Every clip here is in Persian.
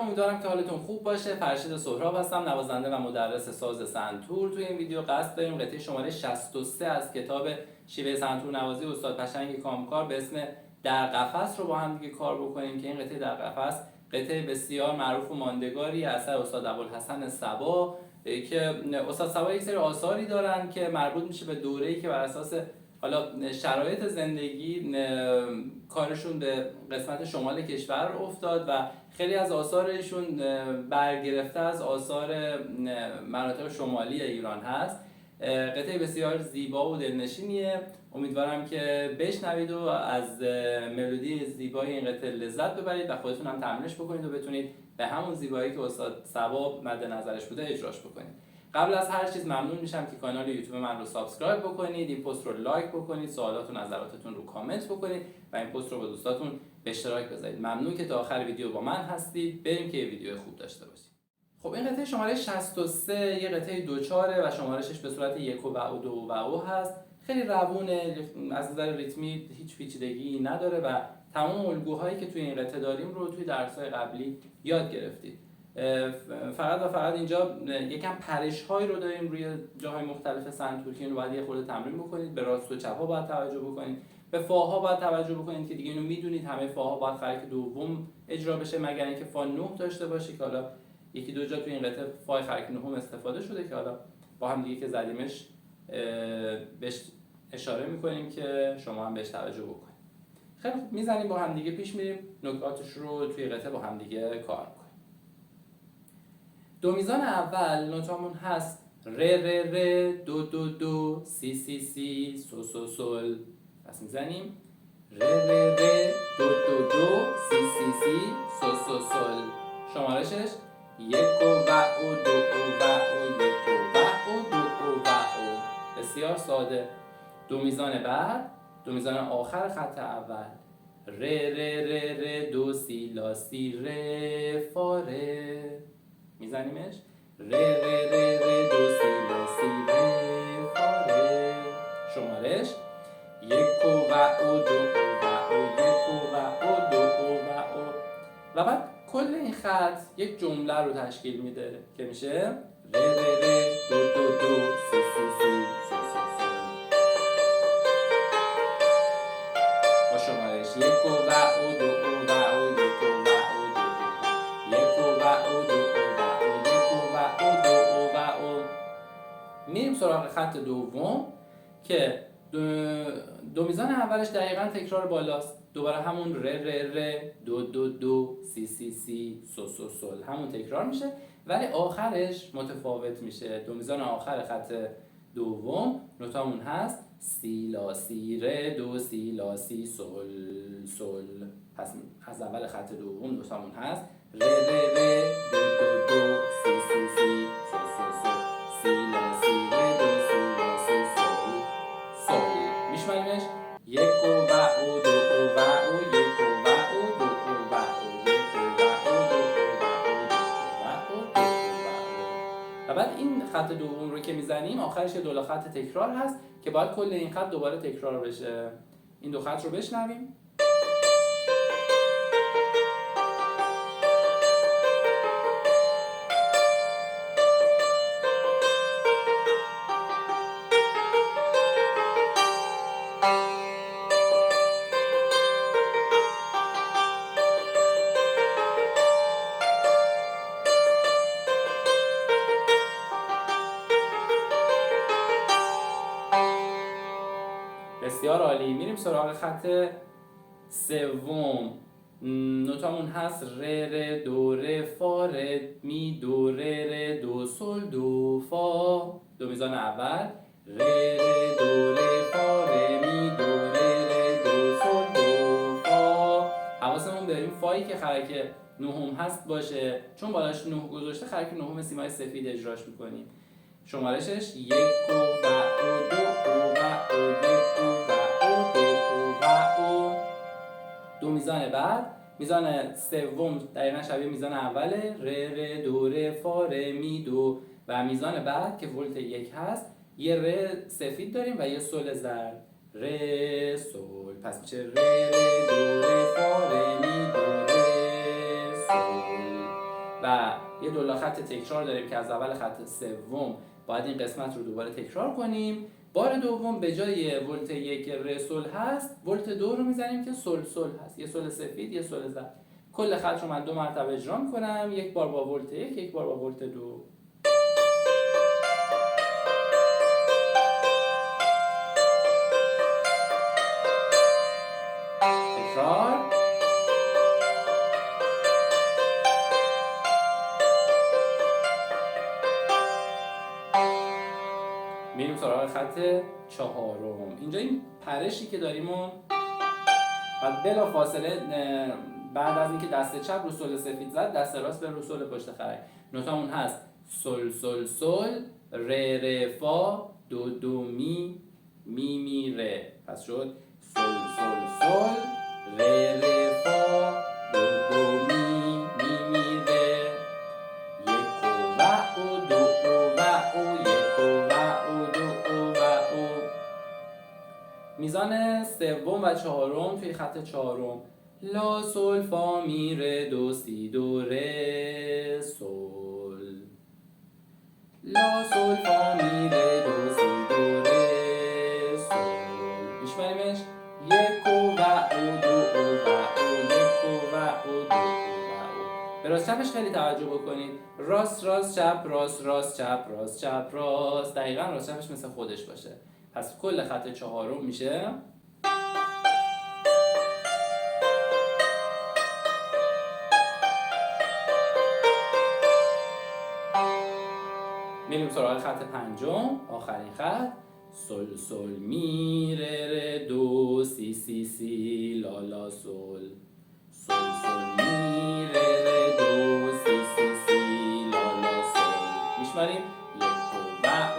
امیدوارم که حالتون خوب باشه. فرشید سهراب هستم، نوازنده و مدرس ساز سنتور. توی این ویدیو قصد داریم قطعه شماره 63 از کتاب شیوه سنتور نوازی استاد پشنگ کامکار به اسم در قفس رو با هم دیگه کار بکنیم که این قطعه در قفس قطعه بسیار معروف و ماندگاری اثر استاد ابوالحسن صبا که استاد صبا یک سری آثاری دارن که مربوط میشه به دوره‌ای که بر اساس حالا شرایط زندگی کارشون به قسمت شمال کشور افتاد و خیلی از آثارشون برگرفته از آثار مناطق شمالی ایران هست. قطعه بسیار زیبا و دلنشینیه. امیدوارم که بشنوید و از ملودی زیبای این قطعه لذت ببرید و خودتون هم تمرینش بکنید و بتونید به همون زیبایی که استاد صبا مد نظرش بوده اجراش بکنید. قبل از هر چیز ممنون میشم که کانال یوتیوب من رو سابسکرایب بکنید، این پست رو لایک بکنید، سوالات و نظراتتون رو کامنت بکنید و این پست رو با دوستاتون به اشتراک بذارید. ممنون که تا آخر ویدیو با من هستید. بریم که یه ویدیو خوب داشته باشید. خب این قطعه شماره 63 یه قطعه دوچاره و شمارشش به صورت 1 و 2 و هست. خیلی روونه، از نظر ریتمی هیچ پیچیدگی نداره و تمام الگوهایی که توی این قطعه داریم رو توی درس‌های قبلی یاد گرفتید. فقط اینجا یکم پرش‌هایی رو داریم روی جاهای مختلف سنتور که اینو باید یه خورده تمرین بکنید. به راست و چپ‌ها باید توجه بکنید، به فاها باید توجه بکنید که دیگه اینو میدونید همه فاها باید خرک دوم اجرا بشه مگر اینکه فا 9 داشته باشه که حالا یکی دو جا توی این قطعه فای خرک نهم استفاده شده که حالا با هم دیگه که زدیمش بهش اشاره می‌کنیم که شما هم بهش توجه بکنید. خیلی خوب، میزنیم با هم دیگه پیش میریم، نکاتش رو توی قطعه با هم دیگه کار می‌کنیم. دو میزان اول نوتامون هست ر ر ر، دو دو دو، سی سی سی، سو سو سل. پس میزنیم ر ر ر، دو دو دو، سی سی سی، سو سو سل. شمارشش 1 و او، 2 و او، 1 و او، 2 و او. بسیار ساده. دو میزان بعد، دو میزان آخر خط اول ر ر ر ر، دو سی لا سی ر فا ر. میزنیمش ر ر ر ر، دو سی لا سی ر فا ر. شمارش 1 و او، 2 و او، 1 و او، 2 و او. و بعد کل این خط یک جمله رو تشکیل میده که میشه ر ر ر، دو دو دو، سی سی سی، سو سو سو. با شمارش 1 و او، 2 و او، 1 و او، 2 1 و او، 2 و او، 1 و او، 2 و او. میریم سراغ خط دوم که دو میزان اولش دقیقاً تکرار بالاست. دوباره همون ر ر ر، دو دو دو، سی سی سی، سو سو سل همون تکرار میشه ولی آخرش متفاوت میشه. دو میزان آخر خط دوم نوتامون هست سی لا سی ر، دو سی لا سی سل سل. پس از اول خط دوم نوتامون هست ر ر ر، دو دو دو، سی سی سی، سو سو سل، سی لا سی ر، دو سی لا سی سل سل. میشماریمش 1 و او، 2 و او، 1 و او، 2 و او، 1 و او، 2 و او، 2 و او. و بعد این خط دوم رو که میزنیم آخرش یه دولا خط تکرار هست که باید کل این خط دوباره تکرار بشه. این دو خط رو بشنویم. بسیار عالی. میریم سراغ خط سوم. نوتامون هست ر ر، دو ر فا ر می، دو ر ر، دو سل دو فا. دو میزان اول ر ر، دو ر فا ر می، دو ر ر، دو سل دو فا. حواسمون به این فایی که خرک نهم هست باشه، چون بالاش 9 گذاشته خرک نهم سیمای سفید اجراش میکنیم. شمارشش 1 و او، 2 و او، 1 و او، 2 و او. دو میزان بعد، میزان سوم دقیقا شبیه میزان اوله ر ر، دو ر فا ر می دو. و میزان بعد که ولت 1 هست یه ر سفید داریم و یه سل زرد ر سل. پس میشه ر ر، دو ر فا ر می، دو ر سل. خط تکرار داریم که از اول خط سوم باید این قسمت رو دوباره تکرار کنیم. بار دوم به جای ولت 1 ر سل هست، ولت 2 رو میزنیم که سل سل هست، یه سل سفید یه سل زرد. کل خط رو من 2 مرتبه اجرا میکنم، یک بار با ولت 1 یک بار با ولت 2. تکرار. میریم سراغ خط چهارم. اینجا این پرشی که داریم و بلا فاصله بعد از اینکه دست چپ رو سل سفید زد، دست راست به رو سل پشت خرک. نوتامون هست سل سل سل، ر ر فا، دو دو می، می می ر. پس شد سل سل سل، ر ر فا، دو دو می، می می ر. یک و و دو و یک و دو و. میزان سوم و چهارم توی خط چهارم: لا سل فا می ر دو سی دو ر سل. لا سل فا می ر دو سی دو ر سل. میشماریمش یک و دو و یک و دو و. به راست چپش خیلی توجه بکنید. راست راست چپ راست راست چپ راست چپ راست. دقیقا راست چپش مثل خودش باشه. پس کل خط چهارم میشه میریم سراغ خط پنجم، آخرین خط: سل سل می ر ر دو سی سی سی لا لا سل. سل سل می ر ر دو سی سی سی لا لا سل. میشماریم یک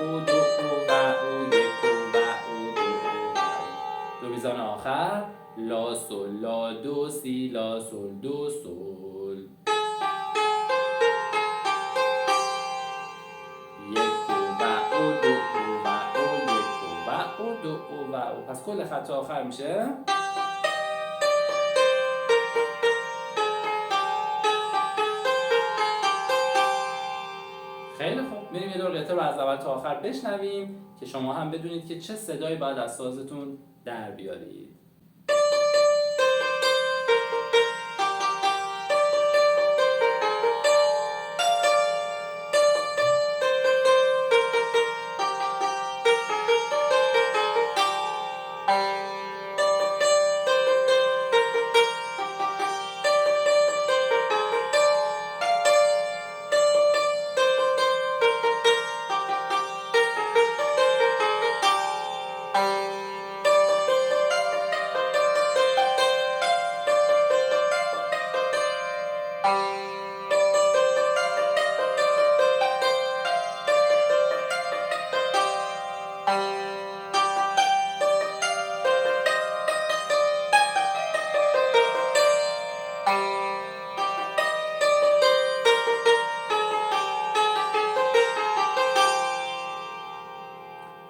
و دو و یک و دو میزان آخر: لا سل لا دو سی لا سل دو سل. پس کل خط آخر میشه خیلی خوب. میریم یه دور قطعه رو از اول تا آخر بشنویم که شما هم بدونید که چه صدایی باید از سازتون در بیارید.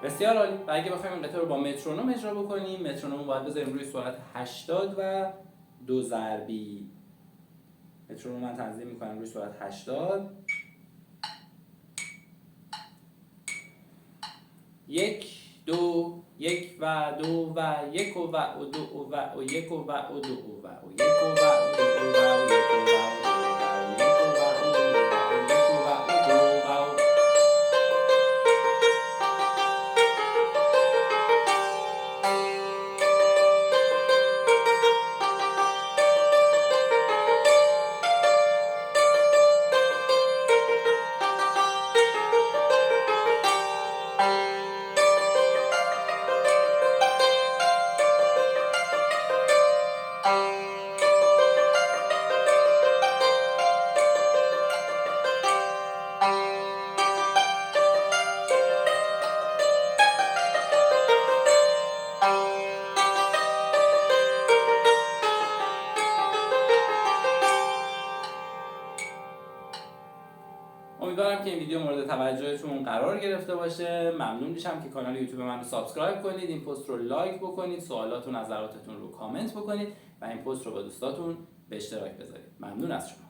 بسیار عالی. و اگه بخوایم این قطعه رو با مترونوم اجرا بکنیم، مترونوم باید بذاریم روی سرعت 80 و 2 ضربی. مترونوم من تنظیم میکنم روی سرعت 80. یک دو یک و دو و یک و دو و یک و دو و یک و دو و امیدوارم که این ویدیو مورد توجهتون قرار گرفته باشه. ممنون میشم که کانال یوتیوب من رو سابسکرایب کنید، این پست رو لایک بکنید، سوالات و نظراتتون رو کامنت بکنید و این پست رو با دوستاتون به اشتراک بذارید. ممنون از شما.